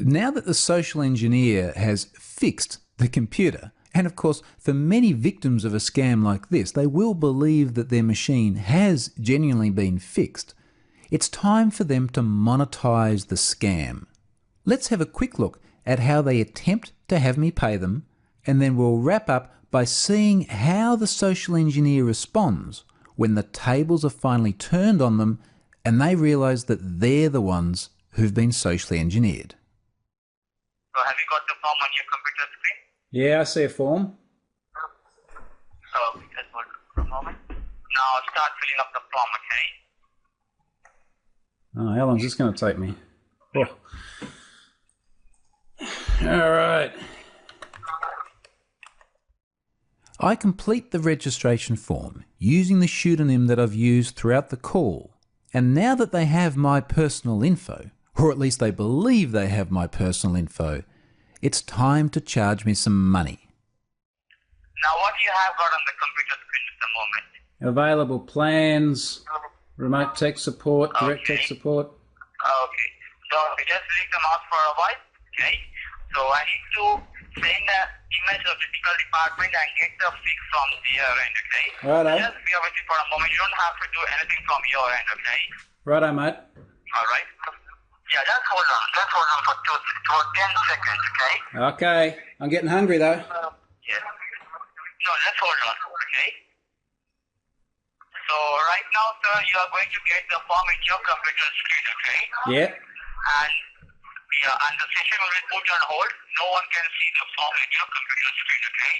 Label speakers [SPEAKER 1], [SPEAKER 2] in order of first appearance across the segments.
[SPEAKER 1] Now that the social engineer has fixed the computer, and of course for many victims of a scam like this, they will believe that their machine has genuinely been fixed, it's time for them to monetize the scam. Let's have a quick look at how they attempt to have me pay them, and then we'll wrap up by seeing how the social engineer responds when the tables are finally turned on them and they realize that they're the ones who've been socially engineered.
[SPEAKER 2] So have you got the form on your computer screen?
[SPEAKER 1] Yeah, I see a form.
[SPEAKER 2] So just hold on for a moment. Now start filling up the form, okay?
[SPEAKER 1] Oh, how long is this going to take me? Oh. All right. I complete the registration form using the pseudonym that I've used throughout the call. And now that they have my personal info, or at least they believe they have my personal info, it's time to charge me some money.
[SPEAKER 2] Now what you have got on the computer screen at the moment?
[SPEAKER 1] Available plans, remote tech support, direct tech support.
[SPEAKER 2] Okay. So just leave the mouse for a while, okay? So I need to send an email to the technical department and get the fix from their end, okay?
[SPEAKER 1] Righto.
[SPEAKER 2] Just be with me for a moment. You don't have to do anything from your end, okay?
[SPEAKER 1] Righto, mate.
[SPEAKER 2] All right. Yeah, just hold on. Just hold on for 10 seconds, okay?
[SPEAKER 1] Okay. I'm getting hungry though.
[SPEAKER 2] Yes. No, just hold on, okay? So right now, sir, you are going to get the form in your computer screen, okay?
[SPEAKER 1] Yeah.
[SPEAKER 2] And the session will be put on hold. No one can see the form in your computer screen, okay?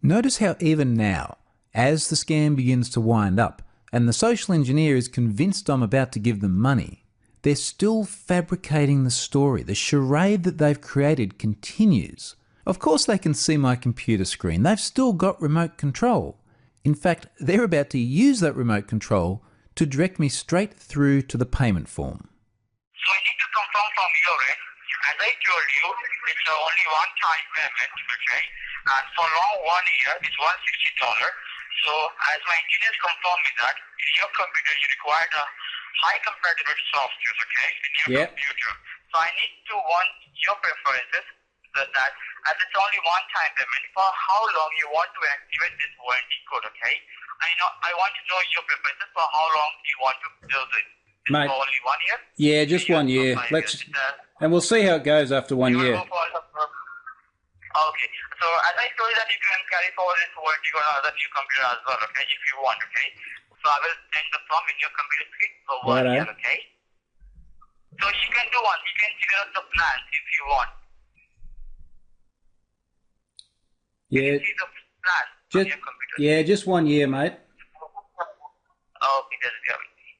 [SPEAKER 1] Notice how even now, as the scam begins to wind up, and the social engineer is convinced I'm about to give them money, they're still fabricating the story. The charade that they've created continues. Of course they can see my computer screen. They've still got remote control. In fact, they're about to use that remote control to direct me straight through to the payment form.
[SPEAKER 2] So I need to confirm from your end. As I told you, it's only one-time payment, okay? And for long 1 year, it's $160. So as my engineers confirmed me that in your computer you required a high compatibility software, okay, in your computer. So I need to want your preferences that as it's only one-time payment, for how long you want to activate this warranty code, okay? I want to know your preferences for how long you want to build it.
[SPEAKER 1] Mate,
[SPEAKER 2] for only 1 year?
[SPEAKER 1] Yeah, just 1 year. And we'll see how it goes after 1 year.
[SPEAKER 2] Okay, so as I told you that you can carry forward this warranty on other new computer as well, okay, if you want, okay? So I will send the form in your computer screen for 1 year, okay? So you can do one, you can figure out the plans if you want.
[SPEAKER 1] Yeah.
[SPEAKER 2] You can see the plan on your computer.
[SPEAKER 1] Yeah, just 1 year, mate.
[SPEAKER 2] Okay, just bear with me.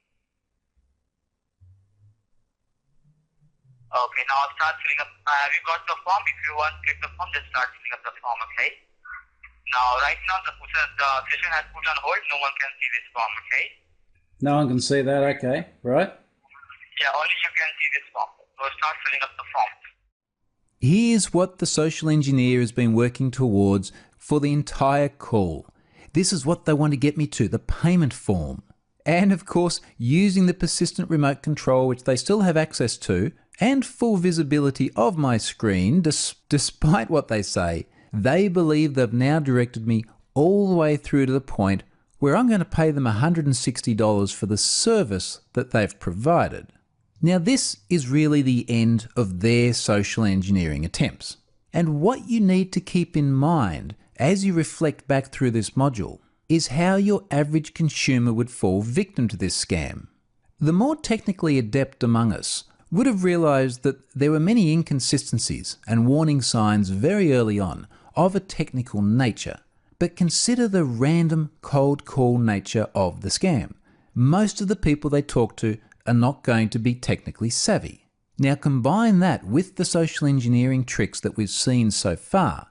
[SPEAKER 2] Okay, now start filling up. Have you got the form? If you want to click the form, just start filling up the form, okay? Now, right now, the session has put on hold. No one can see this form, okay?
[SPEAKER 1] No one can see that, okay, right?
[SPEAKER 2] Yeah, only you can see this form. So start filling up the form.
[SPEAKER 1] Here's what the social engineer has been working towards for the entire call. This is what they want to get me to, the payment form. And of course, using the persistent remote control, which they still have access to, and full visibility of my screen, despite what they say, they believe they've now directed me all the way through to the point where I'm going to pay them $160 for the service that they've provided. Now this is really the end of their social engineering attempts. And what you need to keep in mind as you reflect back through this module is how your average consumer would fall victim to this scam. The more technically adept among us would have realized that there were many inconsistencies and warning signs very early on of a technical nature. But consider the random cold call nature of the scam. Most of the people they talk to are not going to be technically savvy. Now combine that with the social engineering tricks that we've seen so far.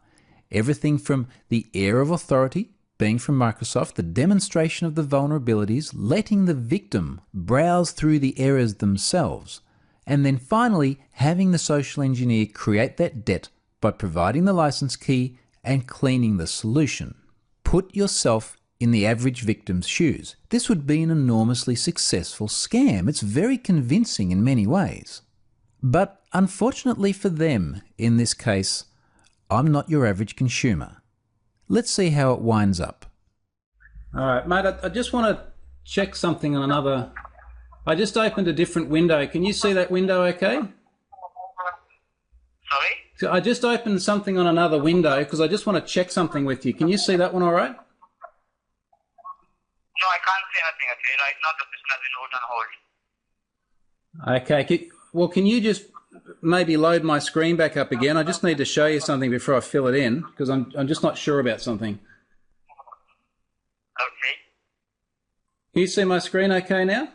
[SPEAKER 1] Everything from the air of authority being from Microsoft, the demonstration of the vulnerabilities, letting the victim browse through the errors themselves, and then finally having the social engineer create that debt by providing the license key and cleaning the solution. Put yourself in the average victim's shoes. This would be an enormously successful scam. It's very convincing in many ways. But unfortunately for them, in this case, I'm not your average consumer. Let's see how it winds up. All right, mate, I just want to check something on another. I just opened a different window. Can you see that window okay?
[SPEAKER 2] Sorry?
[SPEAKER 1] So I just opened something on another window because I just want to check something with you. Can you see that one all right?
[SPEAKER 2] No, I can't say nothing, okay? Right now the business is on hold.
[SPEAKER 1] Okay, well, can you just maybe load my screen back up again? I just need to show you something before I fill it in because I'm just not sure about something.
[SPEAKER 2] Okay.
[SPEAKER 1] Can you see my screen okay now?
[SPEAKER 2] No,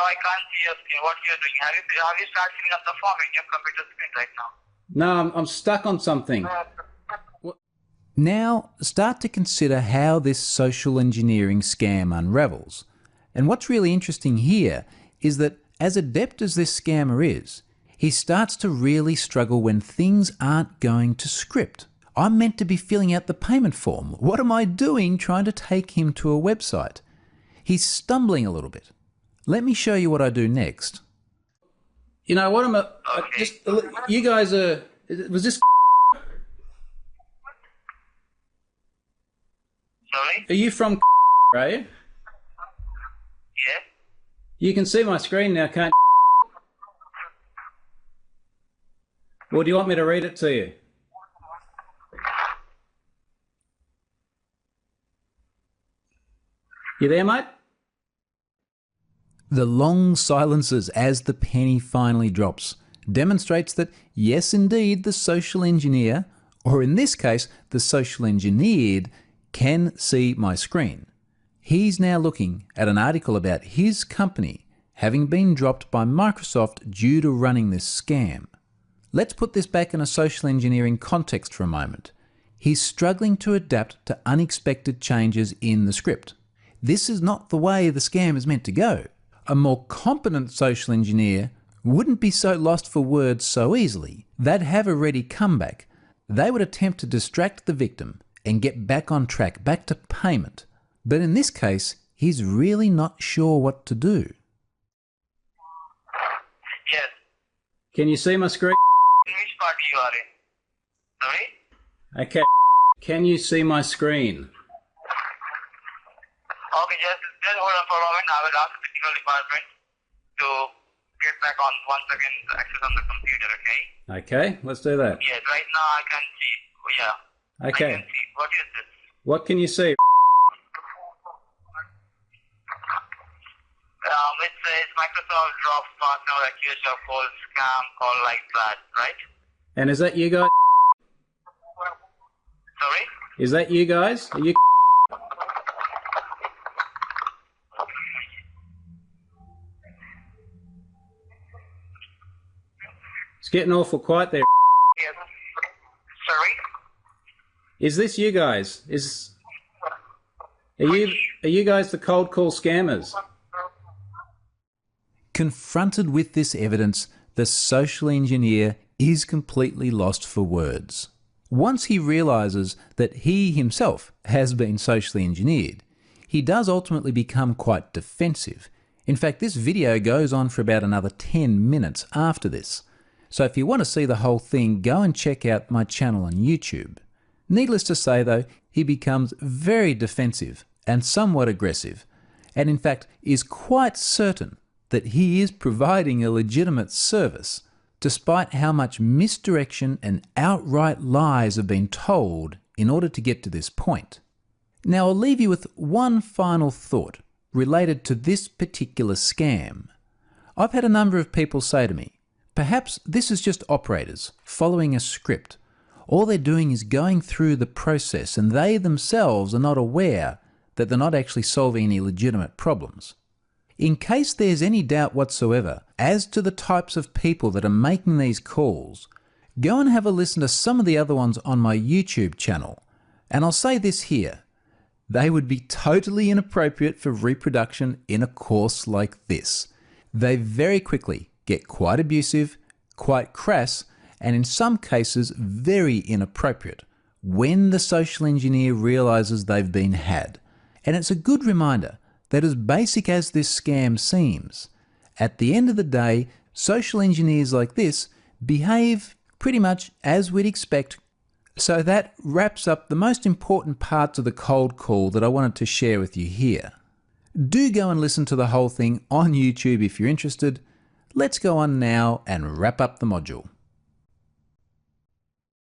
[SPEAKER 2] I can't see your screen. What you're doing? Have you started filling up the form in your computer screen right now?
[SPEAKER 1] No, I'm stuck on something. Now, start to consider how this social engineering scam unravels. And what's really interesting here is that as adept as this scammer is, he starts to really struggle when things aren't going to script. I'm meant to be filling out the payment form. What am I doing trying to take him to a website? He's stumbling a little bit. Let me show you what I do next. You know, what am I...
[SPEAKER 2] Okay.
[SPEAKER 1] You guys are... Was this...
[SPEAKER 2] Sorry?
[SPEAKER 1] Are you from... Are you?
[SPEAKER 2] Yes?
[SPEAKER 1] You can see my screen now, can't you? Or do you want me to read it to you? You there, mate? The long silences as the penny finally drops demonstrates that yes, indeed, the social engineer, or in this case, the social engineered, can see my screen. He's now looking at an article about his company having been dropped by Microsoft due to running this scam. Let's put this back in a social engineering context for a moment. He's struggling to adapt to unexpected changes in the script. This is not the way the scam is meant to go. A more competent social engineer wouldn't be so lost for words so easily. They'd have a ready comeback. They would attempt to distract the victim and get back on track, back to payment. But in this case, he's really not sure what to do.
[SPEAKER 2] Yes.
[SPEAKER 1] Can you see my screen?
[SPEAKER 2] In which party you are in? Sorry?
[SPEAKER 1] Okay. Can you see my screen?
[SPEAKER 2] Okay, just hold on for a moment. I will ask the technical department to get back on once again the access on the computer, okay?
[SPEAKER 1] Okay, let's do that.
[SPEAKER 2] Yes, right now I can see. Yeah.
[SPEAKER 1] Okay.
[SPEAKER 2] I can see. What is this?
[SPEAKER 1] What can you see?
[SPEAKER 2] It says Microsoft drops partner accused of false scam call like that, right?
[SPEAKER 1] And is that you guys?
[SPEAKER 2] Sorry?
[SPEAKER 1] Is that you guys? Are you? It's getting awful quiet there.
[SPEAKER 2] Yes. Sorry?
[SPEAKER 1] Is this you guys? Are you guys the cold call scammers? Confronted with this evidence, the social engineer is completely lost for words. Once he realizes that he himself has been socially engineered, he does ultimately become quite defensive. In fact, this video goes on for about another 10 minutes after this. So if you want to see the whole thing, go and check out my channel on YouTube. Needless to say though, he becomes very defensive and somewhat aggressive, and in fact is quite certain that he is providing a legitimate service, despite how much misdirection and outright lies have been told in order to get to this point. Now I'll leave you with one final thought related to this particular scam. I've had a number of people say to me, perhaps this is just operators following a script. All they're doing is going through the process and they themselves are not aware that they're not actually solving any legitimate problems. In case there's any doubt whatsoever as to the types of people that are making these calls, go and have a listen to some of the other ones on my YouTube channel. And I'll say this here, they would be totally inappropriate for reproduction in a course like this. They very quickly get quite abusive, quite crass, and in some cases very inappropriate when the social engineer realizes they've been had. And it's a good reminder that as basic as this scam seems, at the end of the day, Social engineers like this behave pretty much as we'd expect. So that wraps up the most important parts of the cold call that I wanted to share with you here. Do go and listen to the whole thing on YouTube if you're interested. Let's go on now and wrap up the module.